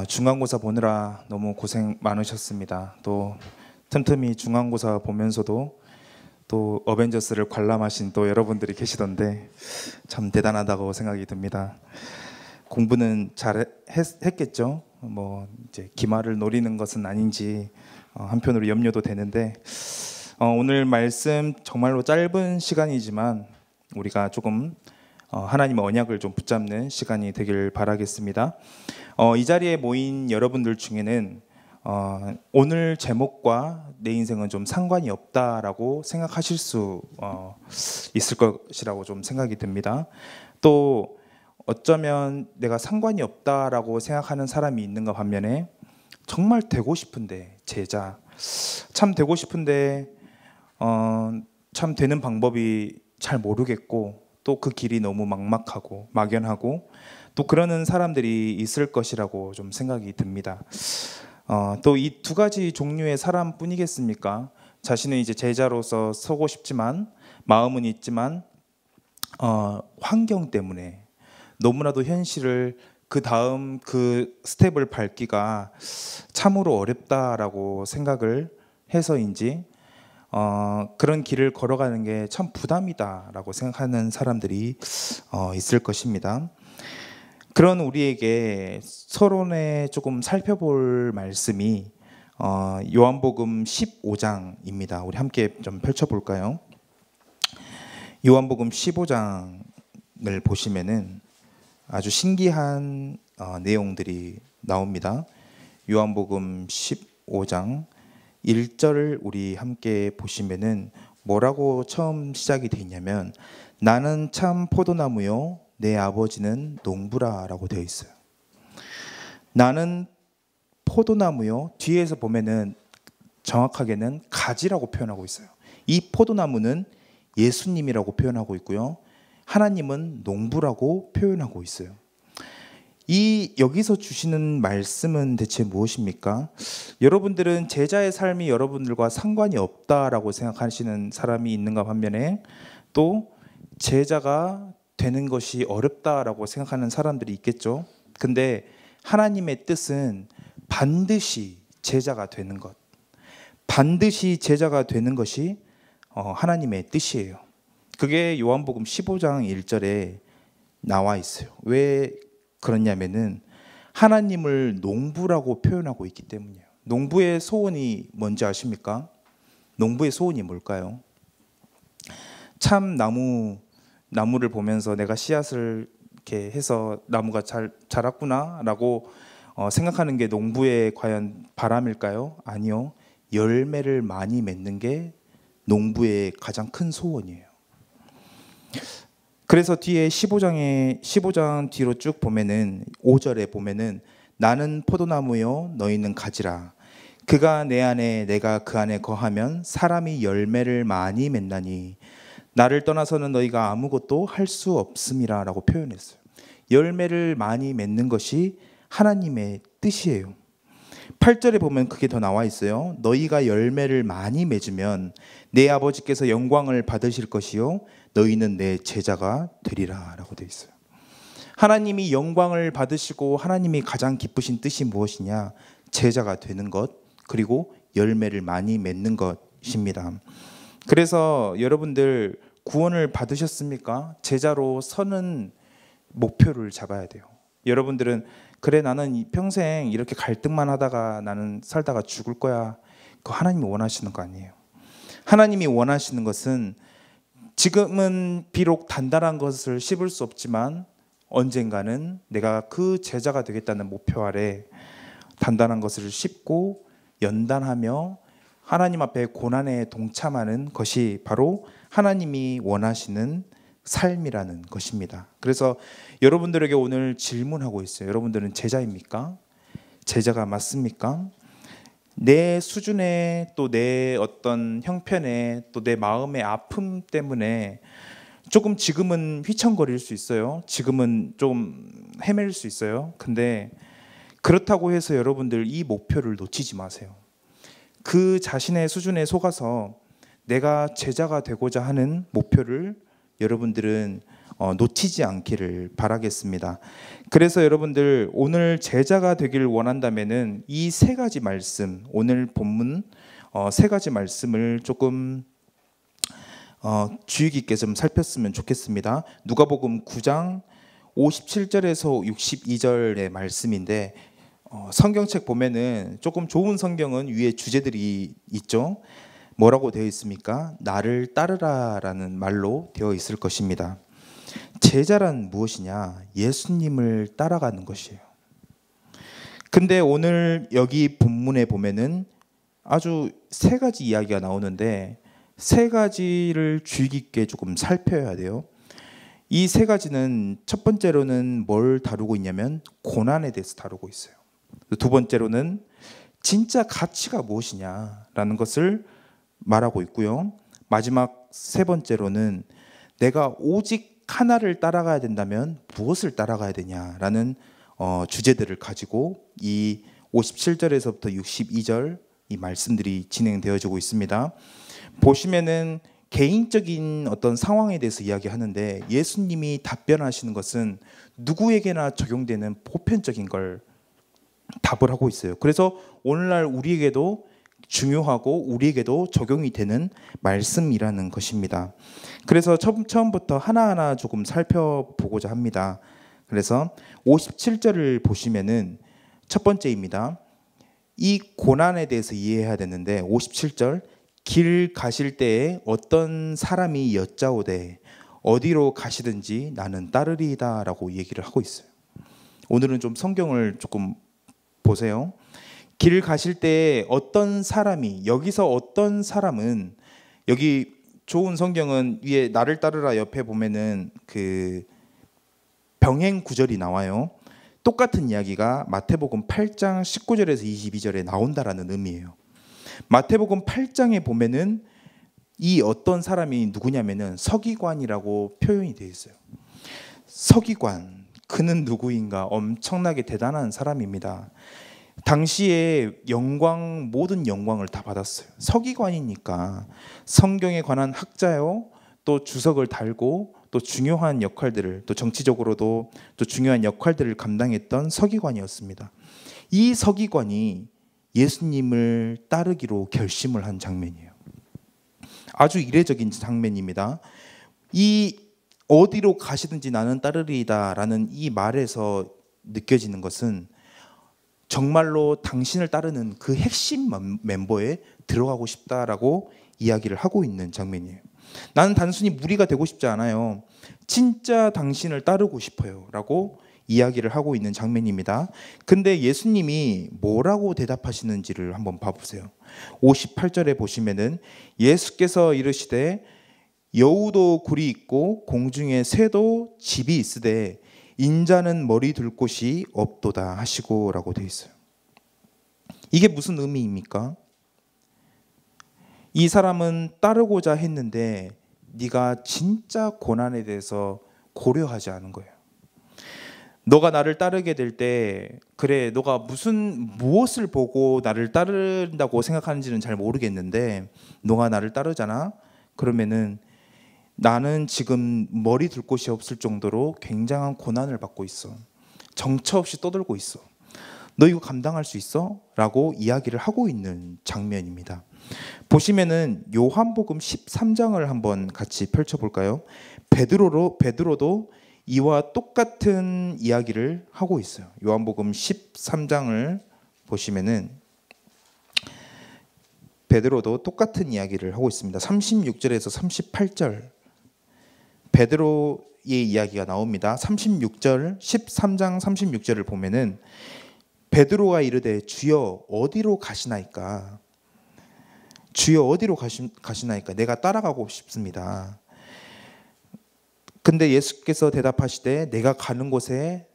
중간고사 보느라 너무 고생 많으셨습니다. 또 틈틈이 중간고사 보면서도 또 어벤져스를 관람하신 또 여러분들이 계시던데 참 대단하다고 생각이 듭니다. 공부는 잘 했겠죠? 뭐 이제 기말을 노리는 것은 아닌지 한편으로 염려도 되는데 오늘 말씀 정말로 짧은 시간이지만 우리가 조금 하나님의 언약을 좀 붙잡는 시간이 되길 바라겠습니다. 이 자리에 모인 여러분들 중에는 오늘 제목과 내 인생은 좀 상관이 없다라고 생각하실 수 있을 것이라고 좀 생각이 듭니다. 또 어쩌면 내가 상관이 없다라고 생각하는 사람이 있는가 반면에 정말 되고 싶은데 제자 참 되고 싶은데 참 되는 방법이 잘 모르겠고 또 그 길이 너무 막막하고 막연하고 또 그러는 사람들이 있을 것이라고 좀 생각이 듭니다. 또 이 두 가지 종류의 사람뿐이겠습니까? 자신은 이제 제자로서 서고 싶지만 마음은 있지만 환경 때문에 너무나도 현실을 그 다음 그 스텝을 밟기가 참으로 어렵다라고 생각을 해서인지 그런 길을 걸어가는 게 참 부담이다라고 생각하는 사람들이 있을 것입니다. 그런 우리에게 서론에 조금 살펴볼 말씀이 요한복음 15장입니다. 우리 함께 좀 펼쳐볼까요? 요한복음 15장을 보시면은 아주 신기한 내용들이 나옵니다. 요한복음 15장 1절을 우리 함께 보시면은 뭐라고 처음 시작이 되어 있냐면 나는 참 포도나무요 내 아버지는 농부라라고 되어 있어요. 나는 포도나무요, 뒤에서 보면은 정확하게는 가지라고 표현하고 있어요. 이 포도나무는 예수님이라고 표현하고 있고요, 하나님은 농부라고 표현하고 있어요. 이 여기서 주시는 말씀은 대체 무엇입니까? 여러분들은 제자의 삶이 여러분들과 상관이 없다라고 생각하시는 사람이 있는가 반면에 또 제자가 되는 것이 어렵다라고 생각하는 사람들이 있겠죠. 근데 하나님의 뜻은 반드시 제자가 되는 것, 반드시 제자가 되는 것이 하나님의 뜻이에요. 그게 요한복음 15장 1절에 나와 있어요. 왜 그러냐면은 하나님을 농부라고 표현하고 있기 때문이에요. 농부의 소원이 뭔지 아십니까? 농부의 소원이 뭘까요? 참 나무를 보면서 내가 씨앗을 이렇게 해서 나무가 잘 자랐구나라고 생각하는 게 농부의 과연 바람일까요? 아니요. 열매를 많이 맺는 게 농부의 가장 큰 소원이에요. 그래서 뒤에 15장 뒤로 쭉 보면은 5절에 보면은 나는 포도나무요 너희는 가지라. 그가 내 안에 내가 그 안에 거하면 사람이 열매를 많이 맺나니 나를 떠나서는 너희가 아무것도 할 수 없음이라 라고 표현했어요. 열매를 많이 맺는 것이 하나님의 뜻이에요. 8절에 보면 그게 더 나와 있어요. 너희가 열매를 많이 맺으면 내 아버지께서 영광을 받으실 것이요 너희는 내 제자가 되리라 라고 되어 있어요. 하나님이 영광을 받으시고 하나님이 가장 기쁘신 뜻이 무엇이냐? 제자가 되는 것, 그리고 열매를 많이 맺는 것입니다. 그래서 여러분들 구원을 받으셨습니까? 제자로 서는 목표를 잡아야 돼요. 여러분들은 그래 나는 평생 이렇게 갈등만 하다가 나는 살다가 죽을 거야. 그거 하나님이 원하시는 거 아니에요. 하나님이 원하시는 것은 지금은 비록 단단한 것을 씹을 수 없지만 언젠가는 내가 그 제자가 되겠다는 목표 아래 단단한 것을 씹고 연단하며 하나님 앞에 고난에 동참하는 것이 바로 하나님이 원하시는 삶이라는 것입니다. 그래서 여러분들에게 오늘 질문하고 있어요. 여러분들은 제자입니까? 제자가 맞습니까? 내 수준에 또 내 어떤 형편에 또 내 마음의 아픔 때문에 조금 지금은 휘청거릴 수 있어요. 지금은 좀 헤맬 수 있어요. 근데 그렇다고 해서 여러분들 이 목표를 놓치지 마세요. 그 자신의 수준에 속아서 내가 제자가 되고자 하는 목표를 여러분들은 놓치지 않기를 바라겠습니다. 그래서 여러분들 오늘 제자가 되기를 원한다면은 이 세 가지 말씀, 오늘 본문 세 가지 말씀을 조금 주의 깊게 좀 살폈으면 좋겠습니다. 누가복음 9장 57절에서 62절의 말씀인데 성경책 보면은 조금 좋은 성경은 위에 주제들이 있죠. 뭐라고 되어 있습니까? 나를 따르라라는 말로 되어 있을 것입니다. 제자란 무엇이냐? 예수님을 따라가는 것이에요. 근데 오늘 여기 본문에 보면은 아주 세 가지 이야기가 나오는데 세 가지를 주의 깊게 조금 살펴야 돼요. 이 세 가지는 첫 번째로는 뭘 다루고 있냐면 고난에 대해서 다루고 있어요. 두 번째로는 진짜 가치가 무엇이냐라는 것을 말하고 있고요. 마지막 세 번째로는 내가 오직 하나를 따라가야 된다면 무엇을 따라가야 되냐라는 주제들을 가지고 이 57절에서부터 62절 이 말씀들이 진행되어지고 있습니다. 보시면은 개인적인 어떤 상황에 대해서 이야기하는데 예수님이 답변하시는 것은 누구에게나 적용되는 보편적인 걸 답을 하고 있어요. 그래서 오늘날 우리에게도 중요하고 우리에게도 적용이 되는 말씀이라는 것입니다. 그래서 처음부터 하나하나 조금 살펴보고자 합니다. 그래서 57절을 보시면은 첫 번째입니다. 이 고난에 대해서 이해해야 되는데 57절 길 가실 때에 어떤 사람이 여짜오되 어디로 가시든지 나는 따르리이다 라고 얘기를 하고 있어요. 오늘은 좀 성경을 조금 보세요. 길 가실 때에 어떤 사람이, 여기서 어떤 사람은, 여기 좋은 성경은 위에 나를 따르라 옆에 보면은 그 병행 구절이 나와요. 똑같은 이야기가 마태복음 8장 19절에서 22절에 나온다라는 의미예요. 마태복음 8장에 보면은 이 어떤 사람이 누구냐면은 서기관이라고 표현이 되어 있어요. 서기관, 그는 누구인가? 엄청나게 대단한 사람입니다. 당시에 영광, 모든 영광을 다 받았어요. 서기관이니까 성경에 관한 학자요, 또 주석을 달고 또 중요한 역할들을, 또 정치적으로도 또 중요한 역할들을 감당했던 서기관이었습니다. 이 서기관이 예수님을 따르기로 결심을 한 장면이에요. 아주 이례적인 장면입니다. 이 어디로 가시든지 나는 따르리이다 라는 이 말에서 느껴지는 것은 정말로 당신을 따르는 그 핵심 멤버에 들어가고 싶다라고 이야기를 하고 있는 장면이에요. 나는 단순히 무리가 되고 싶지 않아요. 진짜 당신을 따르고 싶어요 라고 이야기를 하고 있는 장면입니다. 근데 예수님이 뭐라고 대답하시는지를 한번 봐보세요. 58절에 보시면은 예수께서 이르시되 여우도 굴이 있고 공중에 새도 집이 있으되 인자는 머리 둘 곳이 없도다 하시고 라고 되어 있어요. 이게 무슨 의미입니까? 이 사람은 따르고자 했는데 네가 진짜 고난에 대해서 고려하지 않은 거예요. 너가 나를 따르게 될 때 그래 너가 무엇을 보고 나를 따른다고 생각하는지는 잘 모르겠는데 너가 나를 따르잖아? 그러면은 나는 지금 머리 둘 곳이 없을 정도로 굉장한 고난을 받고 있어. 정처 없이 떠들고 있어. 너 이거 감당할 수 있어? 라고 이야기를 하고 있는 장면입니다. 보시면은 요한복음 13장을 한번 같이 펼쳐볼까요? 베드로도 이와 똑같은 이야기를 하고 있어요. 요한복음 13장을 보시면은 베드로도 똑같은 이야기를 하고 있습니다. 36절에서 38절 베드로의 이야기가 나옵니다. 36절 13장 36절을 보면은 베드로가 이르되 주여 어디로 가시나이까? 주여 어디로 가시나이까? 내가 따라가고 싶습니다. 근데 예수께서 대답하시되 내가 가는 곳에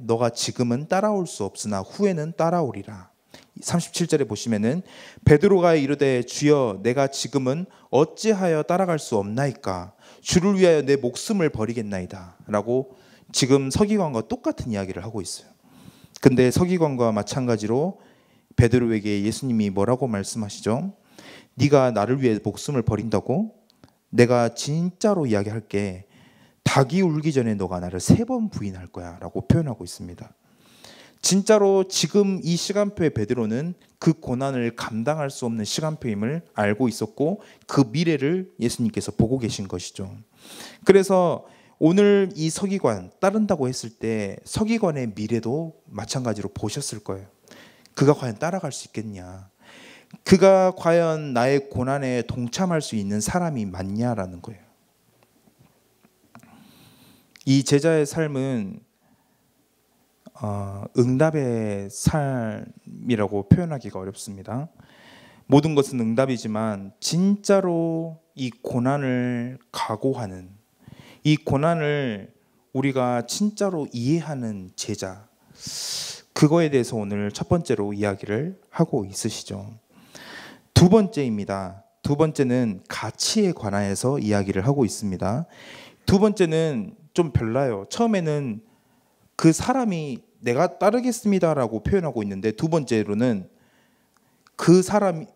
너가 지금은 따라올 수 없으나 후에는 따라오리라. 37절에 보시면은 베드로가 이르되 주여 내가 지금은 어찌하여 따라갈 수 없나이까? 주를 위하여 내 목숨을 버리겠나이다 라고 지금 서기관과 똑같은 이야기를 하고 있어요. 근데 서기관과 마찬가지로 베드로에게 예수님이 뭐라고 말씀하시죠? 네가 나를 위해 목숨을 버린다고? 내가 진짜로 이야기할게. 닭이 울기 전에 너가 나를 3번 부인할 거야 라고 표현하고 있습니다. 진짜로 지금 이 시간표의 베드로는 그 고난을 감당할 수 없는 시간표임을 알고 있었고 그 미래를 예수님께서 보고 계신 것이죠. 그래서 오늘 이 서기관 따른다고 했을 때 서기관의 미래도 마찬가지로 보셨을 거예요. 그가 과연 따라갈 수 있겠냐, 그가 과연 나의 고난에 동참할 수 있는 사람이 맞냐라는 거예요. 이 제자의 삶은 응답의 삶이라고 표현하기가 어렵습니다. 모든 것은 응답이지만 진짜로 이 고난을 각오하는, 이 고난을 우리가 진짜로 이해하는 제자, 그거에 대해서 오늘 첫 번째로 이야기를 하고 있으시죠. 두 번째입니다. 두 번째는 가치에 관하여서 이야기를 하고 있습니다. 두 번째는 좀 별나요. 처음에는 그 사람이 내가 따르겠습니다라고 표현하고 있는데, 두 번째로는 그 사람,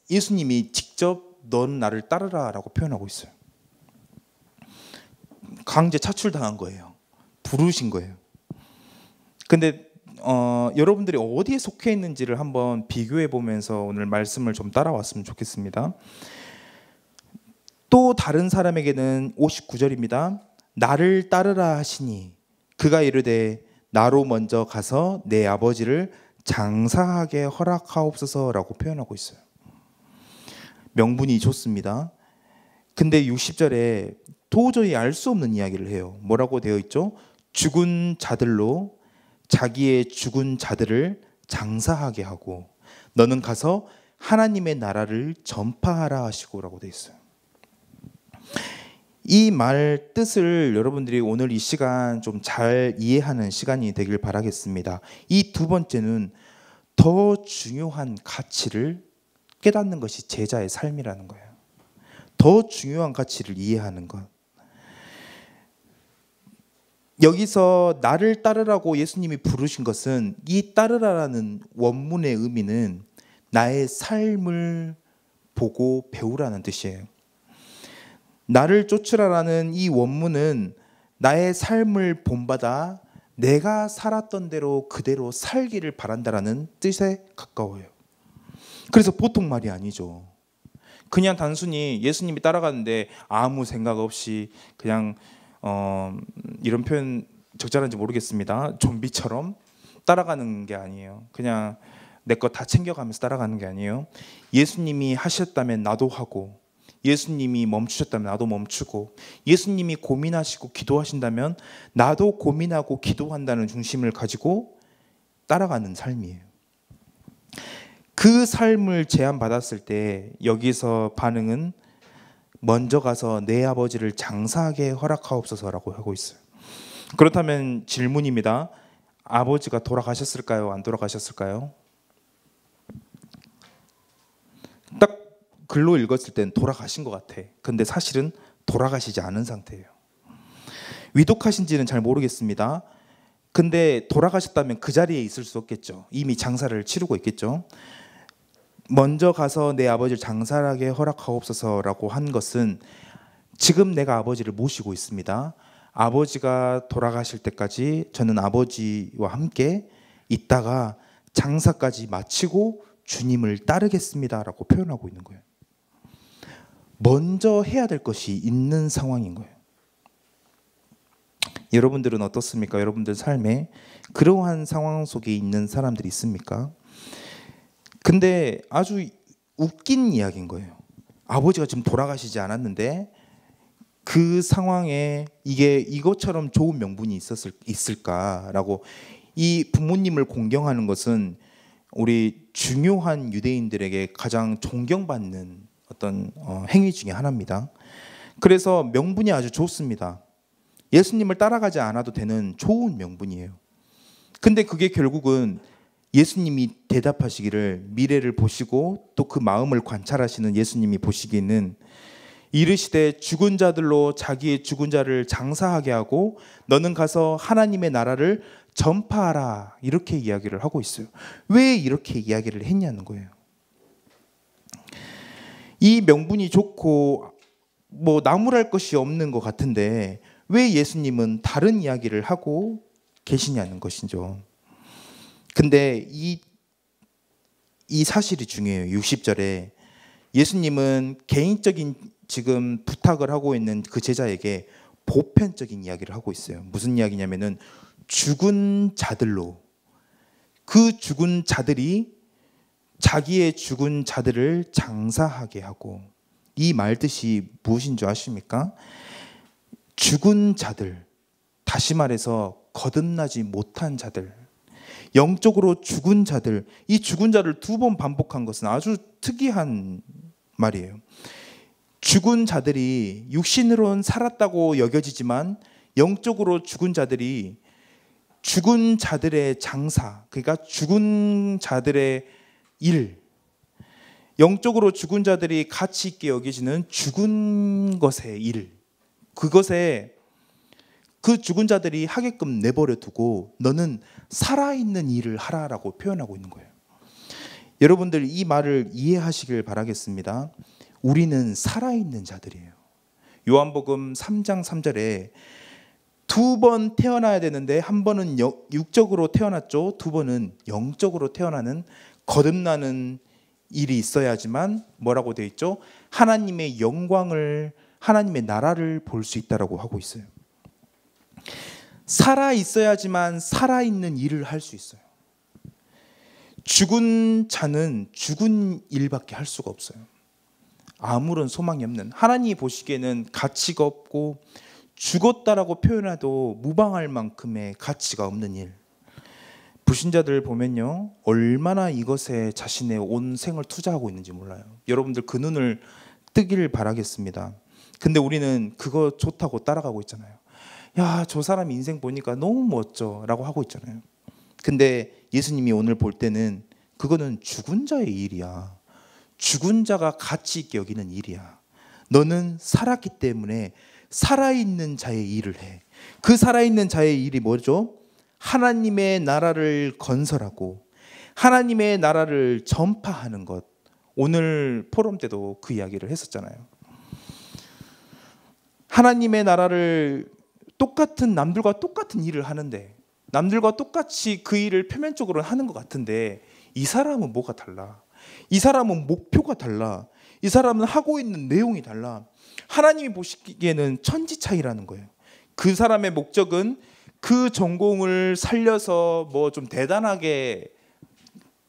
예수님이 직접 넌 나를 따르라라고 표현하고 있어요. 강제 차출당한 거예요. 부르신 거예요. 근데 여러분들이 어디에 속해 있는지를 한번 비교해 보면서 오늘 말씀을 좀 따라왔으면 좋겠습니다. 또 다른 사람에게는 59절입니다. 나를 따르라 하시니 그가 이르되 나로 먼저 가서 내 아버지를 장사하게 허락하옵소서라고 표현하고 있어요. 명분이 좋습니다. 근데 60절에 도저히 알 수 없는 이야기를 해요. 뭐라고 되어 있죠? 죽은 자들로 자기의 죽은 자들을 장사하게 하고 너는 가서 하나님의 나라를 전파하라 하시고라고 되어 있어요. 이 말 뜻을 여러분들이 오늘 이 시간 좀 잘 이해하는 시간이 되길 바라겠습니다. 이 두 번째는 더 중요한 가치를 깨닫는 것이 제자의 삶이라는 거예요. 더 중요한 가치를 이해하는 것. 여기서 나를 따르라고 예수님이 부르신 것은, 이 따르라라는 원문의 의미는 나의 삶을 보고 배우라는 뜻이에요. 나를 쫓으라라는 이 원문은 나의 삶을 본받아 내가 살았던 대로 그대로 살기를 바란다라는 뜻에 가까워요. 그래서 보통 말이 아니죠. 그냥 단순히 예수님이 따라가는데 아무 생각 없이 그냥 이런 표현 적절한지 모르겠습니다. 좀비처럼 따라가는 게 아니에요. 그냥 내 거 다 챙겨가면서 따라가는 게 아니에요. 예수님이 하셨다면 나도 하고, 예수님이 멈추셨다면 나도 멈추고, 예수님이 고민하시고 기도하신다면 나도 고민하고 기도한다는 중심을 가지고 따라가는 삶이에요. 그 삶을 제안받았을 때 여기서 반응은 먼저 가서 내 아버지를 장사하게 허락하옵소서라고 하고 있어요. 그렇다면 질문입니다. 아버지가 돌아가셨을까요? 안 돌아가셨을까요? 딱 글로 읽었을 땐 돌아가신 것 같아. 근데 사실은 돌아가시지 않은 상태예요. 위독하신지는 잘 모르겠습니다. 근데 돌아가셨다면 그 자리에 있을 수 없겠죠. 이미 장사를 치르고 있겠죠. 먼저 가서 내 아버지를 장사하게 허락하옵소서라고 한 것은 지금 내가 아버지를 모시고 있습니다. 아버지가 돌아가실 때까지 저는 아버지와 함께 있다가 장사까지 마치고 주님을 따르겠습니다라고 표현하고 있는 거예요. 먼저 해야 될 것이 있는 상황인 거예요. 여러분들은 어떻습니까? 여러분들 삶에 그러한 상황 속에 있는 사람들이 있습니까? 근데 아주 웃긴 이야기인 거예요. 아버지가 지금 돌아가시지 않았는데 그 상황에 이게 이것처럼 좋은 명분이 있을까라고, 이 부모님을 공경하는 것은 우리 중요한 유대인들에게 가장 존경받는 어떤 행위 중에 하나입니다. 그래서 명분이 아주 좋습니다. 예수님을 따라가지 않아도 되는 좋은 명분이에요. 근데 그게 결국은 예수님이 대답하시기를, 미래를 보시고 또 그 마음을 관찰하시는 예수님이 보시기에는 이르시되 죽은 자들로 자기의 죽은 자를 장사하게 하고 너는 가서 하나님의 나라를 전파하라, 이렇게 이야기를 하고 있어요. 왜 이렇게 이야기를 했냐는 거예요. 이 명분이 좋고 뭐 나무랄 것이 없는 것 같은데 왜 예수님은 다른 이야기를 하고 계시냐는 것이죠. 근데 이 사실이 중요해요. 60절에 예수님은 개인적인 지금 부탁을 하고 있는 그 제자에게 보편적인 이야기를 하고 있어요. 무슨 이야기냐면은 죽은 자들로, 그 죽은 자들이 자기의 죽은 자들을 장사하게 하고, 이 말 뜻이 무엇인 줄 아십니까? 죽은 자들, 다시 말해서 거듭나지 못한 자들, 영적으로 죽은 자들, 이 죽은 자를 2번 반복한 것은 아주 특이한 말이에요. 죽은 자들이 육신으로는 살았다고 여겨지지만 영적으로 죽은 자들이 죽은 자들의 장사, 그러니까 죽은 자들의 일, 영적으로 죽은 자들이 가치 있게 여기지는 죽은 것의 일, 그것에 그 죽은 자들이 하게끔 내버려 두고 너는 살아있는 일을 하라라고 표현하고 있는 거예요. 여러분들 이 말을 이해하시길 바라겠습니다. 우리는 살아있는 자들이에요. 요한복음 3장 3절에 2번 태어나야 되는데 한 번은 육적으로 태어났죠. 2번은 영적으로 태어나는 거듭나는 일이 있어야지만 뭐라고 되어 있죠? 하나님의 영광을, 하나님의 나라를 볼 수 있다라고 하고 있어요. 살아 있어야지만 살아있는 일을 할 수 있어요. 죽은 자는 죽은 일밖에 할 수가 없어요. 아무런 소망이 없는, 하나님이 보시기에는 가치가 없고 죽었다라고 표현해도 무방할 만큼의 가치가 없는 일. 불신자들 보면요, 얼마나 이것에 자신의 온 생을 투자하고 있는지 몰라요. 여러분들 그 눈을 뜨길 바라겠습니다. 근데 우리는 그거 좋다고 따라가고 있잖아요. 야, 저 사람 인생 보니까 너무 멋져 라고 하고 있잖아요. 근데 예수님이 오늘 볼 때는 그거는 죽은 자의 일이야. 죽은 자가 가치 있게 여기는 일이야. 너는 살았기 때문에 살아있는 자의 일을 해. 그 살아있는 자의 일이 뭐죠? 하나님의 나라를 건설하고 하나님의 나라를 전파하는 것. 오늘 포럼 때도 그 이야기를 했었잖아요. 하나님의 나라를 남들과 똑같은 일을 하는데, 남들과 똑같이 그 일을 표면적으로 하는 것 같은데, 이 사람은 뭐가 달라? 이 사람은 목표가 달라. 이 사람은 하고 있는 내용이 달라. 하나님이 보시기에는 천지 차이라는 거예요. 그 사람의 목적은 그 전공을 살려서 뭐 좀 대단하게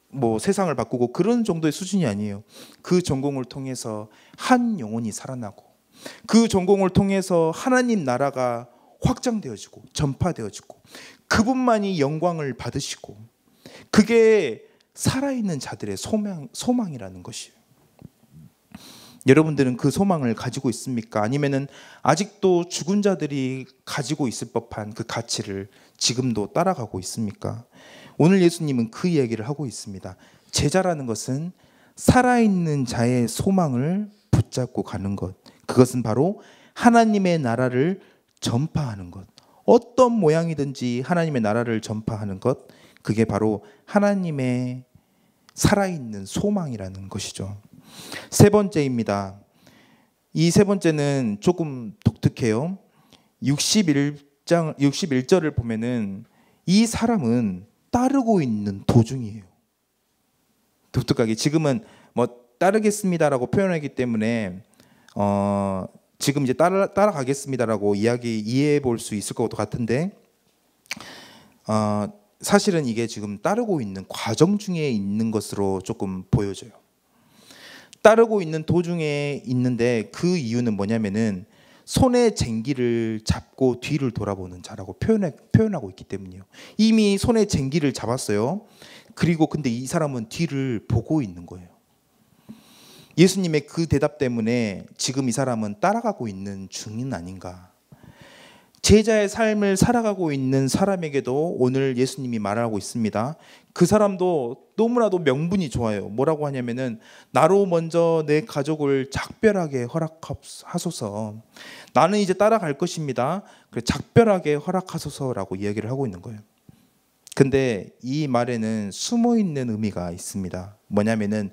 뭐 세상을 바꾸고 그런 정도의 수준이 아니에요. 그 전공을 통해서 한 영혼이 살아나고, 그 전공을 통해서 하나님 나라가 확장되어지고 전파되어지고 그분만이 영광을 받으시고, 그게 살아있는 자들의 소망이라는 것이에요. 여러분들은 그 소망을 가지고 있습니까? 아니면은 아직도 죽은 자들이 가지고 있을 법한 그 가치를 지금도 따라가고 있습니까? 오늘 예수님은 그 이야기를 하고 있습니다. 제자라는 것은 살아있는 자의 소망을 붙잡고 가는 것, 그것은 바로 하나님의 나라를 전파하는 것. 어떤 모양이든지 하나님의 나라를 전파하는 것, 그게 바로 하나님의 살아있는 소망이라는 것이죠. 세 번째입니다. 이 세 번째는 조금 독특해요. 61절을 보면은 이 사람은 따르고 있는 도중이에요. 독특하게 지금은 뭐 따르겠습니다라고 표현하기 때문에 지금 이제 따라가겠습니다라고 이해해 볼 수 있을 것 같은데, 사실은 이게 지금 따르고 있는 과정 중에 있는 것으로 조금 보여져요. 따르고 있는 도중에 있는데, 그 이유는 뭐냐면은 손에 쟁기를 잡고 뒤를 돌아보는 자라고 표현하고 있기 때문이에요. 이미 손에 쟁기를 잡았어요. 그리고 근데 이 사람은 뒤를 보고 있는 거예요. 예수님의 그 대답 때문에 지금 이 사람은 따라가고 있는 중인 아닌가. 제자의 삶을 살아가고 있는 사람에게도 오늘 예수님이 말하고 있습니다. 그 사람도 너무나도 명분이 좋아요. 뭐라고 하냐면은 나로 먼저 내 가족을 작별하게 허락하소서. 나는 이제 따라갈 것입니다. 작별하게 허락하소서라고 이야기를 하고 있는 거예요. 근데 이 말에는 숨어 있는 의미가 있습니다. 뭐냐면은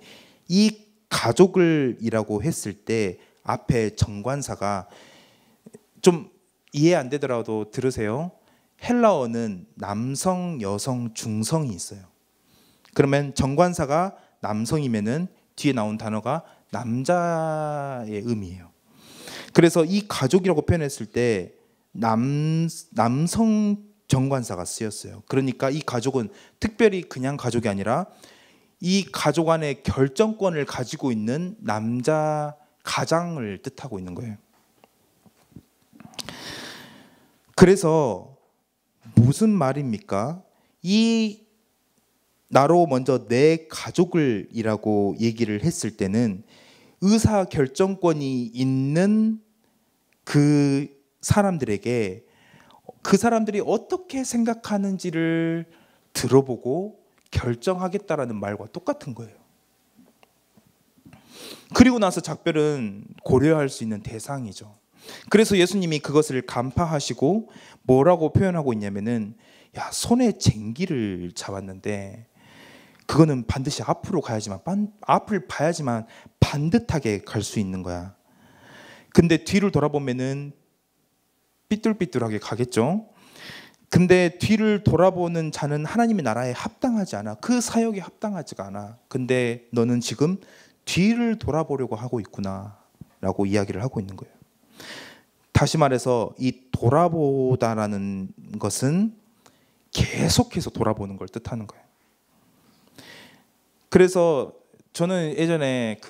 이 가족을이라고 했을 때 앞에 정관사가 좀 이해 안 되더라도 들으세요. 헬라어는 남성, 여성, 중성이 있어요. 그러면 정관사가 남성이면은 뒤에 나온 단어가 남자의 의미예요. 그래서 이 가족이라고 표현했을 때 남성 정관사가 쓰였어요. 그러니까 이 가족은 특별히 그냥 가족이 아니라 이 가족 안에 결정권을 가지고 있는 남자 가장을 뜻하고 있는 거예요. 그래서 무슨 말입니까? 이 나로 먼저 내 가족을 이라고 얘기를 했을 때는 의사 결정권이 있는 그 사람들에게 그 사람들이 어떻게 생각하는지를 들어보고 결정하겠다라는 말과 똑같은 거예요. 그리고 나서 작별은 고려할 수 있는 대상이죠. 그래서 예수님이 그것을 간파하시고 뭐라고 표현하고 있냐면은, 야, 손에 쟁기를 잡았는데 그거는 반드시 앞으로 가야지만, 앞을 봐야지만 반듯하게 갈 수 있는 거야. 근데 뒤를 돌아보면은 삐뚤삐뚤하게 가겠죠. 근데 뒤를 돌아보는 자는 하나님의 나라에 합당하지 않아. 그 사역에 합당하지가 않아. 근데 너는 지금 뒤를 돌아보려고 하고 있구나 라고 이야기를 하고 있는 거예요. 다시 말해서 이 돌아보다라는 것은 계속해서 돌아보는 걸 뜻하는 거예요. 그래서 저는 예전에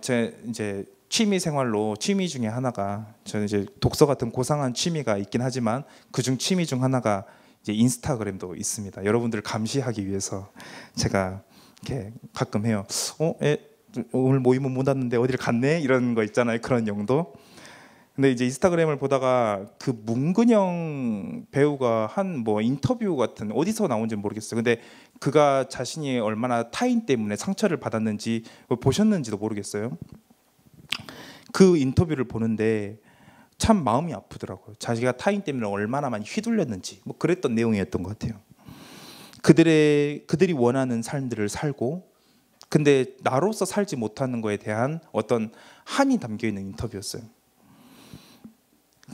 제 이제 취미 생활로 취미 중에 하나가, 저는 이제 독서 같은 고상한 취미가 있긴 하지만 그중 취미 중 하나가 이제 인스타그램도 있습니다. 여러분들을 감시하기 위해서 제가 이렇게 가끔 해요. 오늘 모임은 못 왔는데 어디를 갔네? 이런 거 있잖아요. 그런 용도. 근데 이제 인스타그램을 보다가 그 문근영 배우가 한 뭐 인터뷰 같은, 어디서 나온지 모르겠어요. 근데 그가 자신이 얼마나 타인 때문에 상처를 받았는지 보셨는지도 모르겠어요. 그 인터뷰를 보는데 참 마음이 아프더라고요. 자기가 타인 때문에 얼마나 많이 휘둘렸는지 뭐 그랬던 내용이었던 것 같아요. 그들이 원하는 삶들을 살고, 근데 나로서 살지 못하는 거에 대한 어떤 한이 담겨 있는 인터뷰였어요.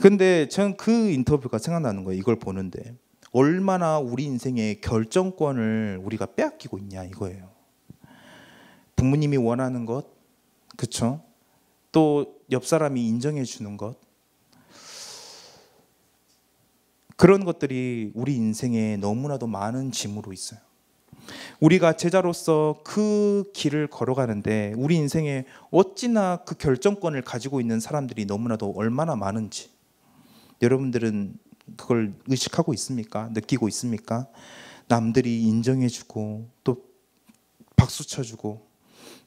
근데 저는 그 인터뷰가 생각나는 거예요. 이걸 보는데 얼마나 우리 인생의 결정권을 우리가 빼앗기고 있냐 이거예요. 부모님이 원하는 것, 그렇죠? 또 옆 사람이 인정해 주는 것, 그런 것들이 우리 인생에 너무나도 많은 짐으로 있어요. 우리가 제자로서 그 길을 걸어가는데 우리 인생에 어찌나 그 결정권을 가지고 있는 사람들이 너무나도 얼마나 많은지 여러분들은 그걸 의식하고 있습니까? 느끼고 있습니까? 남들이 인정해주고 또 박수 쳐주고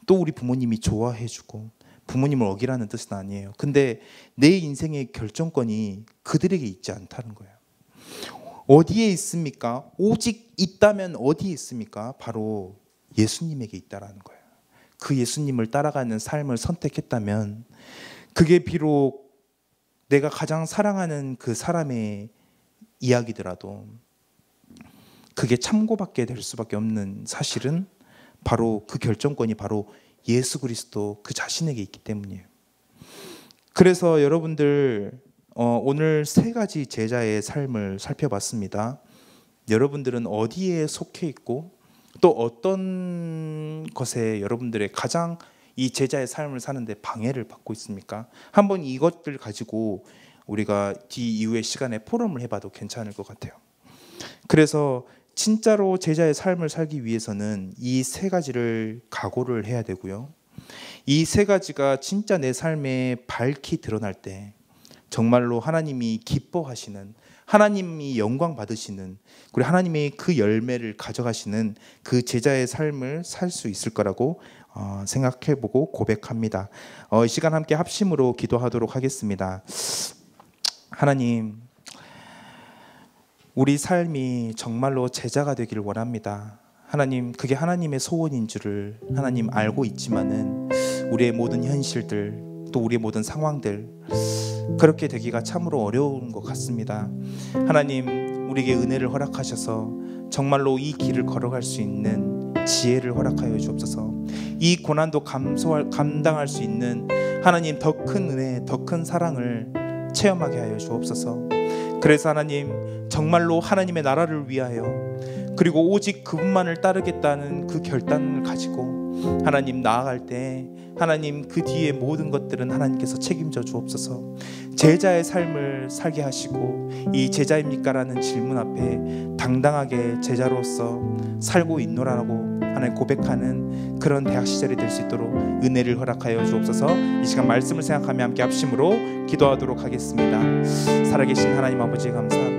또 우리 부모님이 좋아해주고, 부모님을 어기라는 뜻은 아니에요. 근데 내 인생의 결정권이 그들에게 있지 않다는 거예요. 어디에 있습니까? 오직 있다면 어디에 있습니까? 바로 예수님에게 있다라는 거예요. 그 예수님을 따라가는 삶을 선택했다면 그게 비록 내가 가장 사랑하는 그 사람의 이야기더라도 그게 참고받게 될 수밖에 없는 사실은 바로 그 결정권이 바로 예수 그리스도 그 자신에게 있기 때문이에요. 그래서 여러분들 오늘 세 가지 제자의 삶을 살펴봤습니다. 여러분들은 어디에 속해 있고 또 어떤 것에 여러분들의 가장 이 제자의 삶을 사는데 방해를 받고 있습니까? 한번 이것들 가지고 우리가 뒤 이후의 시간에 포럼을 해봐도 괜찮을 것 같아요. 그래서 진짜로 제자의 삶을 살기 위해서는 이 세 가지를 각오를 해야 되고요. 이 세 가지가 진짜 내 삶에 밝히 드러날 때 정말로 하나님이 기뻐하시는, 하나님이 영광 받으시는, 그리고 하나님이 그 열매를 가져가시는 그 제자의 삶을 살 수 있을 거라고 생각해보고 고백합니다. 이 시간 함께 합심으로 기도하도록 하겠습니다. 하나님, 우리 삶이 정말로 제자가 되기를 원합니다. 하나님, 그게 하나님의 소원인 줄을 하나님 알고 있지만은 우리의 모든 현실들 또 우리의 모든 상황들 그렇게 되기가 참으로 어려운 것 같습니다. 하나님, 우리에게 은혜를 허락하셔서 정말로 이 길을 걸어갈 수 있는 지혜를 허락하여 주옵소서. 이 고난도 감당할 수 있는 하나님 더 큰 은혜, 더 큰 사랑을 체험하게 하여 주옵소서. 그래서 하나님, 정말로 하나님의 나라를 위하여, 그리고 오직 그분만을 따르겠다는 그 결단을 가지고 하나님 나아갈 때, 하나님 그 뒤에 모든 것들은 하나님께서 책임져 주옵소서. 제자의 삶을 살게 하시고, 이 제자입니까? 라는 질문 앞에 당당하게 제자로서 살고 있노라고 하나님 고백하는 그런 대학 시절이 될 수 있도록 은혜를 허락하여 주옵소서. 이 시간 말씀을 생각하며 함께 합심으로 기도하도록 하겠습니다. 살아계신 하나님 아버지 감사합니다.